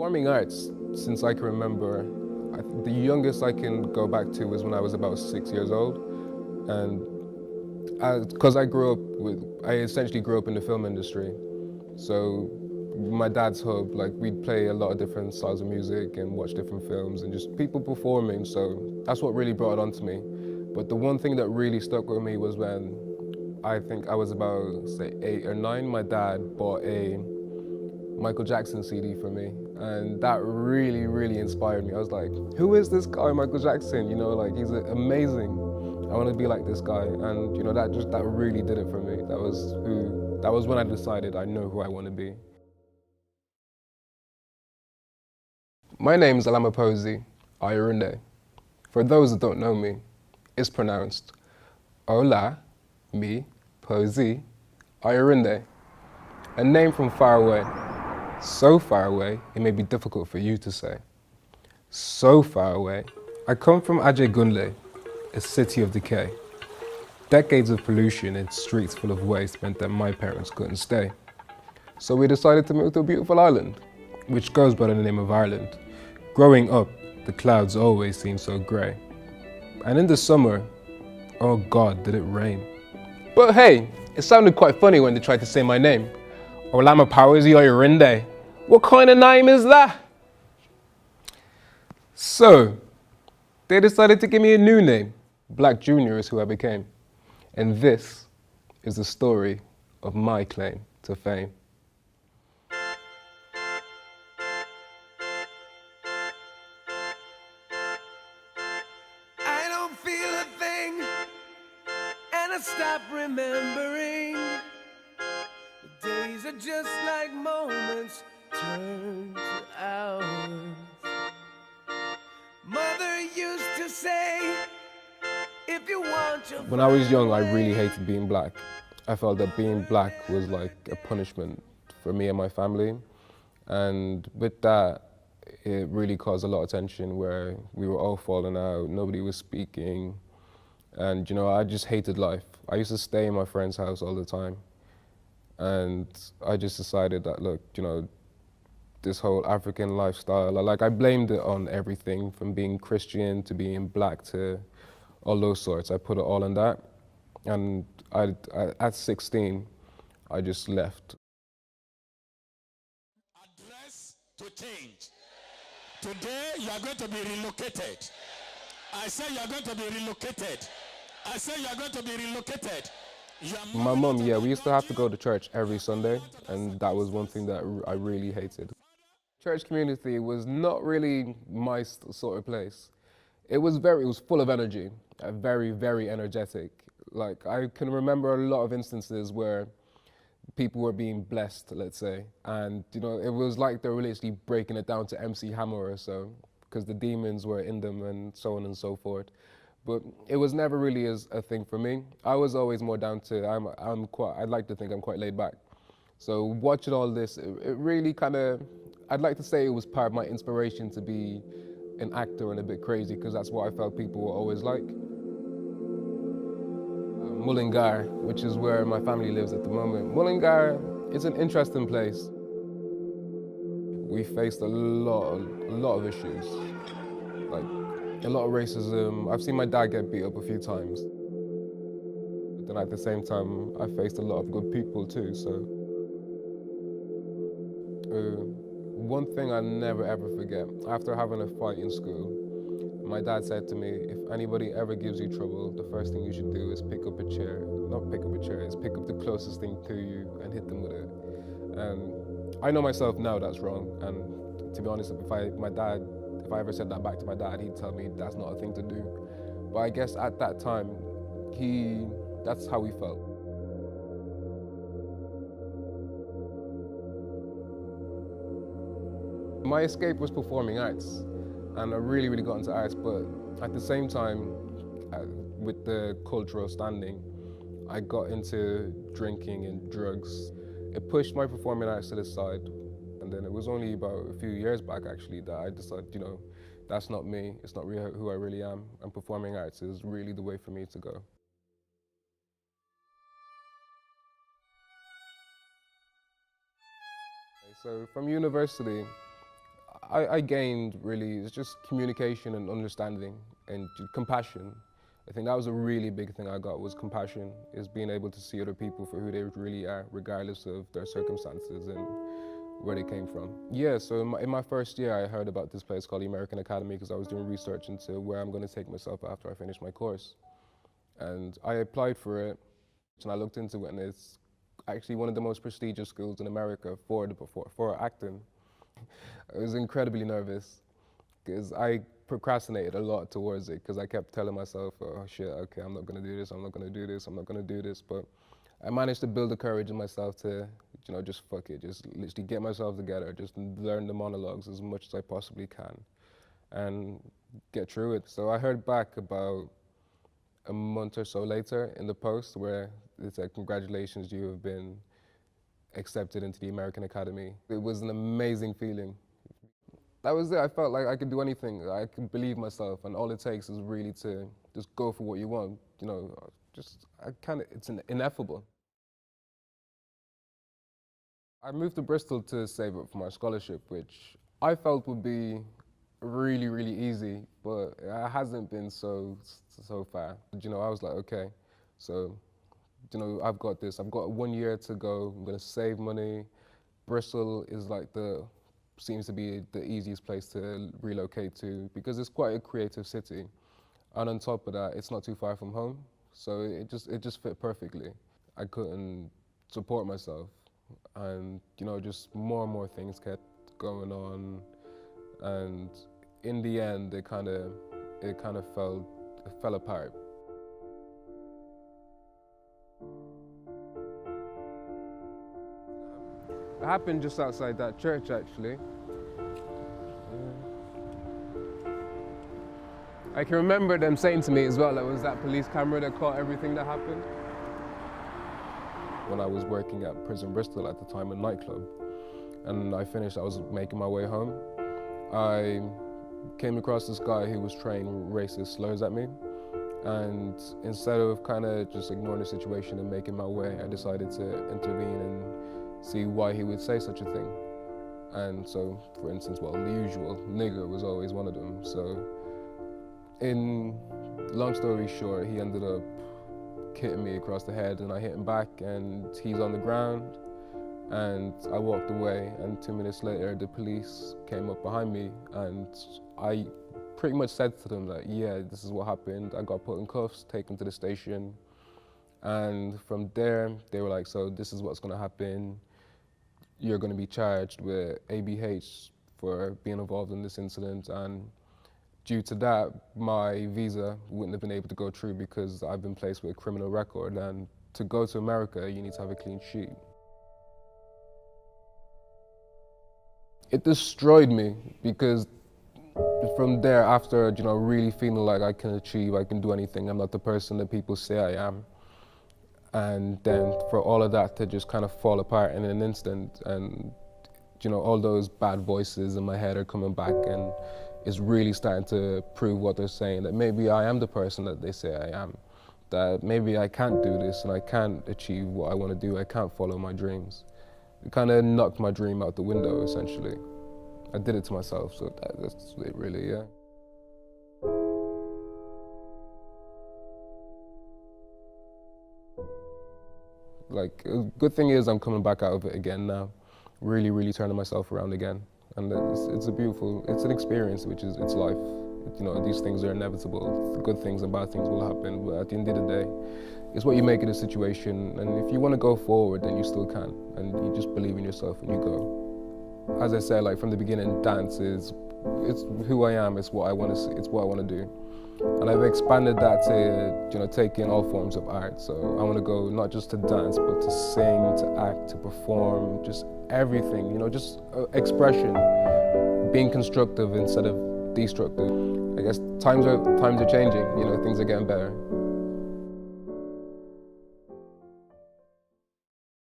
Performing arts, since I can remember, the youngest I can go back to was when I was about 6 years old. And because I essentially grew up in the film industry. So my dad's hub, like we'd play a lot of different styles of music and watch different films and just people performing. So that's what really brought it on to me. But the one thing that really stuck with me was when I think I was about, say, 8 or 9, my dad bought a Michael Jackson CD for me. And that really, really inspired me. I was like, who is this guy, Michael Jackson? You know, like he's amazing. I want to be like this guy. And you know, that really did it for me. That was when I decided I know who I want to be. My name's Olamiposi, Ayurunde. For those that don't know me, it's pronounced Olamiposi, Ayurunde. A name from far away. So far away, it may be difficult for you to say. So far away. I come from Ajegunle, a city of decay. Decades of pollution and streets full of waste meant that my parents couldn't stay. So we decided to move to a beautiful island, which goes by the name of Ireland. Growing up, the clouds always seemed so grey. And in the summer, oh God, did it rain. But hey, it sounded quite funny when they tried to say my name. Olamiposi Ayurunde. What kind of name is that? So, they decided to give me a new name. Black Junior is who I became. And this is the story of my claim to fame. I don't feel a thing, and I stop remembering. The days are just like moments turned to hours. Mother used to say, if you want your When I was young, I really hated being black. I felt that being black was like a punishment for me and my family. And with that, it really caused a lot of tension where we were all falling out, nobody was speaking. And you know, I just hated life. I used to stay in my friend's house all the time. And I just decided that, look, you know, this whole African lifestyle, like I blamed it on everything from being Christian to being black to all those sorts. I put it all on that. And at 16, I just left. Address to change. Today you are going to be relocated. I say you are going to be relocated. I say you are going to be relocated. My mom, yeah, we used to have to go to church every Sunday, and that was one thing that I really hated. Church community was not really my sort of place. It was full of energy, very, very energetic. Like, I can remember a lot of instances where people were being blessed, let's say, and you know, it was like they were literally breaking it down to MC Hammer or so, because the demons were in them and so on and so forth. But it was never really a thing for me. I was always more down to, I'd like to think I'm quite laid back. So watching all this, it really kind of, I'd like to say it was part of my inspiration to be an actor and a bit crazy, because that's what I felt people were always like. Mullingar, which is where my family lives at the moment. Mullingar is an interesting place. We faced a lot of issues, like a lot of racism. I've seen my dad get beat up a few times. But then at the same time, I faced a lot of good people too, so. One thing I never ever forget, after having a fight in school, my dad said to me, if anybody ever gives you trouble, the first thing you should do is pick up a chair. Not pick up a chair, is pick up the closest thing to you and hit them with it. And I know myself now that's wrong. And to be honest, if I ever said that back to my dad, he'd tell me that's not a thing to do. But I guess at that time, that's how he felt. My escape was performing arts, and I really, really got into arts, but at the same time, with the cultural standing, I got into drinking and drugs. It pushed my performing arts to the side, and then it was only about a few years back, actually, that I decided, you know, that's not me, it's not really who I really am, and performing arts is really the way for me to go. So from university, I gained really, it's just communication and understanding and compassion. I think that was a really big thing I got, was compassion, is being able to see other people for who they really are, regardless of their circumstances and where they came from. Yeah, so in my first year, I heard about this place called the American Academy because I was doing research into where I'm going to take myself after I finish my course. And I applied for it, and I looked into it, and it's actually one of the most prestigious schools in America for acting. I was incredibly nervous because I procrastinated a lot towards it because I kept telling myself, oh shit, okay, I'm not gonna do this, I'm not gonna do this, I'm not gonna do this. But I managed to build the courage in myself to, just fuck it, just literally get myself together, just learn the monologues as much as I possibly can and get through it. So I heard back about a month or so later in the post where it said, congratulations, you have been accepted into the American Academy. It was an amazing feeling. That was it. I felt like I could do anything. I could believe myself, and all it takes is really to just go for what you want. It's ineffable. I moved to Bristol to save up for my scholarship, which I felt would be really, really easy, but it hasn't been so far. I was like, okay, so, I've got this. I've got 1 year to go. I'm gonna save money. Bristol is seems to be the easiest place to relocate to because it's quite a creative city. And on top of that, it's not too far from home. So it just fit perfectly. I couldn't support myself. And, just more and more things kept going on. And in the end, it kind of fell apart. It happened just outside that church, actually. I can remember them saying to me as well, there was that police camera that caught everything that happened. When I was working at Prison Bristol at the time, a nightclub, and I finished, I was making my way home. I came across this guy who was throwing racist slurs at me. And instead of kind of just ignoring the situation and making my way, I decided to intervene and see why he would say such a thing. And so, for instance, the usual, nigger was always one of them. So, long story short, he ended up hitting me across the head and I hit him back and he's on the ground. And I walked away, and 2 minutes later, the police came up behind me, and I pretty much said to them that, yeah, this is what happened. I got put in cuffs, taken to the station. And from there, they were like, so this is what's gonna happen. You're gonna be charged with ABH for being involved in this incident. And due to that, my visa wouldn't have been able to go through because I've been placed with a criminal record. And to go to America, you need to have a clean sheet. It destroyed me because from there, after, really feeling like I can achieve, I can do anything, I'm not the person that people say I am. And then for all of that to just kind of fall apart in an instant, and, all those bad voices in my head are coming back, and it's really starting to prove what they're saying, that maybe I am the person that they say I am, that maybe I can't do this and I can't achieve what I want to do, I can't follow my dreams. It kind of knocked my dream out the window, essentially. I did it to myself, so that's it really, yeah. A good thing is I'm coming back out of it again now, really, really turning myself around again. And it's an experience, it's life. These things are inevitable. Good things and bad things will happen, but at the end of the day, it's what you make of the situation. And if you want to go forward, then you still can. And you just believe in yourself and you go. As I said, from the beginning, dance it's who I am, it's what I want to see, it's what I want to do. And I've expanded that to, take in all forms of art. So I want to go not just to dance, but to sing, to act, to perform, just everything, just expression, being constructive instead of destructive. I guess times are changing, things are getting better.